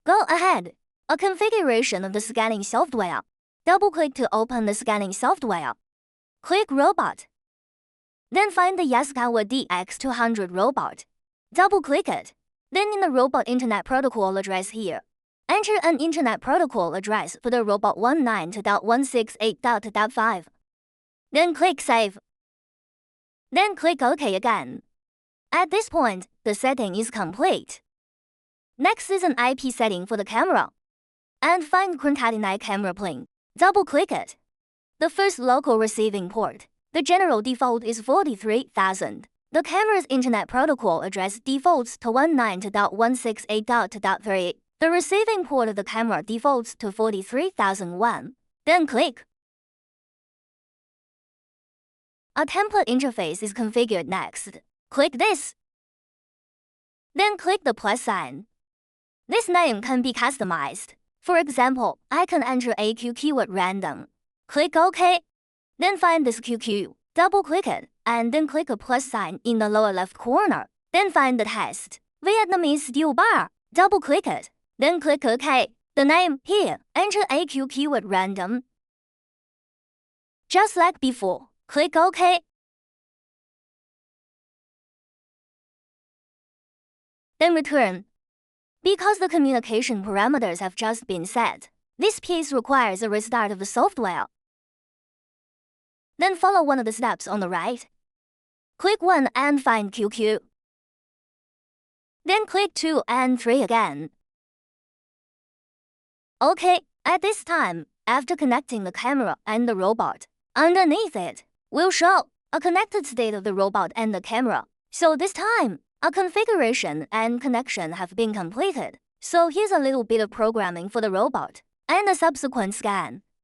Go ahead. A configuration of the scanning software. Double-click to open the scanning software. Click Robot. Then find the Yaskawa DX200 robot. Double-click it. Then in the robot Internet Protocol address here, enter an Internet Protocol address for the robot 19.168.5. Then click Save. Then click OK again. At this point, the setting is complete. Next is an IP setting for the camera. And find concatenate camera plane. Double-click it. The first local receiving port, the general default is 43,000. The camera's Internet Protocol address defaults to 19.168.3. The receiving port of the camera defaults to 43,001. Then click. A template interface is configured next. Click this. Then click the plus sign. This name can be customized. For example, I can enter AQ keyword random. Click OK. Then find this QQ, double-click it, and then click a plus sign in the lower left corner. Then find the text, Vietnamese dual bar, double-click it, then click OK. The name here, enter AQ keyword random. Just like before, click OK. Then return. Because the communication parameters have just been set, this piece requires a restart of the software. Then follow one of the steps on the right. Click 1 and find QQ. Then click 2 and 3 again. OK, at this time, after connecting the camera and the robot, underneath it will show a connected state of the robot and the camera. So this time, a configuration and connection have been completed. So here's a little bit of programming for the robot and a subsequent scan.